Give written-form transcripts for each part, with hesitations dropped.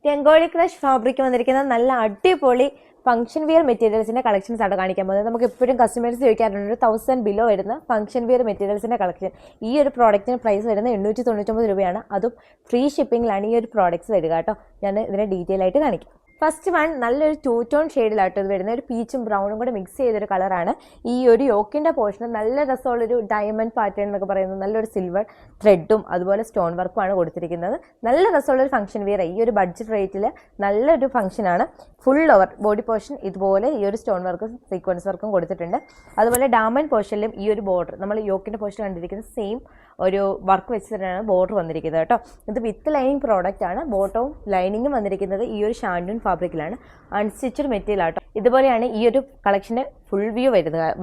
Rangoli crush fabric വന്നിരിക്കുന്ന നല്ല അടിപൊളി ഫംഗ്ഷൻ വിയർ മെറ്റീരിയൽസിന്റെ കളക്ഷൻസ് ആണ് കാണിക്കാൻ പോകുന്നത്. നമുക്ക് എപ്പോഴും കസ്റ്റമേഴ്സ് ചോദിക്കാറുണ്ട് 1000 ബിലോ വരുന്ന ഫംഗ്ഷൻ വിയർ മെറ്റീരിയൽസിന്റെ കളക്ഷൻ. ഈ ഒരു പ്രോഡക്റ്റിന് പ്രൈസ് വരുന്നത് 899 രൂപയാണ്. അതും ഫ്രീ ഷിപ്പിംഗിലാണ് ഈ ഒരു പ്രോഡക്റ്റ്സ് വരിക കേട്ടോ. ഞാൻ ഇതിനെ ഡീറ്റെയിൽ ആയിട്ട് കാണിക്കാം. ഫസ്റ്റ് വൺ നല്ലൊരു 2 ടോൺ ഷെയ്ഡിലാട്ടോ ഇത് വരുന്നത്. ഒരു പീച്ചും ബ്രൗണും കൂടെ മിക്സ് ചെയ്തൊരു കളറാണ്. ഈ ഒരു യോക്കിൻ്റെ പോർഷൻ നല്ല രസമുള്ളൊരു ഡയമണ്ട് പാറ്റേൺ എന്നൊക്കെ പറയുന്നത് നല്ലൊരു സിൽവർ ത്രെഡും അതുപോലെ സ്റ്റോൺ വർക്കുമാണ് കൊടുത്തിരിക്കുന്നത്. നല്ല രസമുള്ളൊരു ഫംഗ്ഷൻ വിയർ. ഈ ഒരു ബഡ്ജറ്റ് റേറ്റിൽ നല്ലൊരു ഫംഗ്ഷനാണ്. ഫുൾ ഓവർ ബോഡി പോർഷൻ ഇതുപോലെ ഈ ഒരു സ്റ്റോൺ വർക്കും സീക്വൻസ് വർക്കും കൊടുത്തിട്ടുണ്ട്. അതുപോലെ ഡയമണ്ട് പോർഷനിലും ഈ ഒരു ബോർഡർ നമ്മൾ യോക്കിൻ്റെ പോർഷൻ കണ്ടിരിക്കുന്ന സെയിം ഒരു വർക്ക് വെച്ച് തന്നെയാണ് ബോർഡർ വന്നിരിക്കുന്നത് കേട്ടോ. ഇത് വിത്ത് ലൈനിങ് പ്രോഡക്റ്റ് ആണ്. ബോട്ടവും ലൈനിങ്ങും വന്നിരിക്കുന്നത് ഈ ഒരു ഷാൻഡൂൺ ഫാബ്രിക്കിലാണ്. അൺസ്റ്റിച്ചഡ് മെറ്റീരിയൽ ആട്ടോ. ഇതുപോലെയാണ് ഈ ഒരു കളക്ഷൻ്റെ ഫുൾ വ്യൂ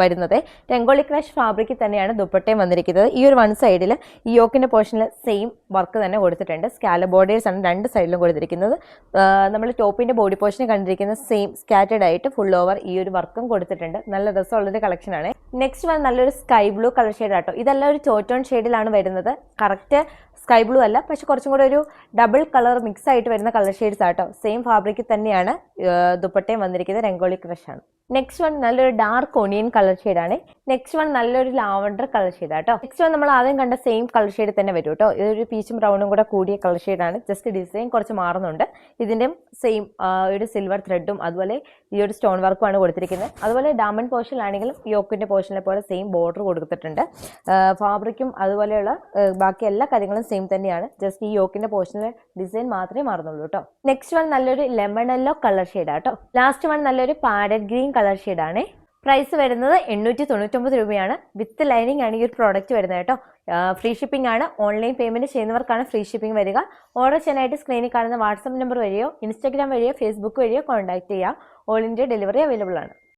വരുന്നത്. രംഗോളി ക്രഷ് ഫാബ്രിക്കിൽ തന്നെയാണ് ദുപ്പട്ടയും വന്നിരിക്കുന്നത്. ഈ ഒരു വൺ സൈഡിൽ ഈ യോക്കിൻ്റെ പോർഷനിൽ സെയിം വർക്ക് തന്നെ കൊടുത്തിട്ടുണ്ട്. സ്കാലപ്പ് ബോർഡേഴ്സ് ആണ് രണ്ട് സൈഡിലും കൊടുത്തിരിക്കുന്നത്. നമ്മൾ ടോപ്പിൻ്റെ ബോഡി പോർഷനെ കണ്ടിരിക്കുന്ന സെയിം സ്കാറ്റേഡ് ആയിട്ട് ഫുൾ ഓവർ ഈ ഒരു വർക്കും കൊടുത്തിട്ടുണ്ട്. നല്ല രസമുള്ളൊരു കളക്ഷനാണ്. നെക്സ്റ്റ് വൺ നല്ലൊരു സ്കൈ ബ്ലൂ കളർ ഷെയ്ഡ് ആട്ടോ. ഇതെല്ലാം ഒരു 2 ടോൺ ഷെയ്ഡിലാണ് വരുന്നത്. കറക്റ്റ് സ്കൈ ബ്ലൂ അല്ല, പക്ഷെ കുറച്ചും കൂടെ ഒരു ഡബിൾ കളർ മിക്സ് ആയിട്ട് വരുന്ന കളർ ഷെയ്ഡ്സ് ആട്ടോ. സെയിം ഫാബ്രിക്കിൽ തന്നെയാണ് ദുപ്പട്ടയും വന്നിരിക്കുന്നത്. രംഗോളി ക്രഷ് ആണ്. നെക്സ്റ്റ് വൺ നല്ലൊരു ഡാർക്ക് ഓണിയൻ കളർ ഷെയ്ഡാണ്. നെക്സ്റ്റ് വൺ നല്ലൊരു ലാവണ്ടർ കളർ ഷെയ്ഡ് ആട്ടോ. നെക്സ്റ്റ് വൺ നമ്മൾ ആദ്യം കണ്ട സെയിം കളർ ഷെയ്ഡ് തന്നെ വരും കേട്ടോ. ഇതൊരു പീച്ചും ബ്രൗണും കൂടെ കൂടിയ കളർ ഷെയ്ഡാണ്. ജസ്റ്റ് ഡിസൈൻ കുറച്ച് മാറുന്നുണ്ട്. ഇതിൻ്റെ സെയിം ഒരു സിൽവർ ത്രെഡും അതുപോലെ ഈ ഒരു സ്റ്റോൺ വർക്കുമാണ് കൊടുത്തിരിക്കുന്നത്. അതുപോലെ ഡയമണ്ട് പോർഷനിലാണെങ്കിലും യോക്കിൻ്റെ പോർഷനിലെ പോലെ സെയിം ബോർഡർ കൊടുത്തിട്ടുണ്ട്. ഫാബ്രിക്കും അതുപോലെയുള്ള ബാക്കി എല്ലാ കാര്യങ്ങളും സെയിം തന്നെയാണ്. ജസ്റ്റ് ഈ യോക്കിൻ്റെ പോർഷനിലെ ഡിസൈൻ മാത്രമേ മാറുന്നുള്ളൂ കേട്ടോ. നെക്സ്റ്റ് വൺ നല്ലൊരു ലെമൺ യെല്ലോ കളർ ഷെയ്ഡാട്ടോ. ലാസ്റ്റ് വൺ നല്ലൊരു പാരറ്റ് ഗ്രീൻ കളർ ഷെയ്ഡാണ്. പ്രൈസ് വരുന്നത് 899 രൂപയാണ്. വിത്ത് ലൈനിങ് ആണ് ഈ ഒരു പ്രോഡക്റ്റ് വരുന്നത് കേട്ടോ. ഫ്രീ ഷിപ്പിംഗ് ആണ്. ഓൺലൈൻ പേയ്മെന്റ് ചെയ്യുന്നവർക്കാണ് ഫ്രീ ഷിപ്പിംഗ് വരിക. ഓർഡർ ചെയ്യാനായിട്ട് സ്ക്രീനിൽ കാണുന്ന വാട്സപ്പ് നമ്പർ വഴിയോ ഇൻസ്റ്റാഗ്രാം വഴിയോ ഫേസ്ബുക്ക് വഴിയോ കോൺടാക്ട് ചെയ്യാം. ഓൾ ഇന്ത്യ ഡെലിവറി അവൈലബിൾ ആണ്.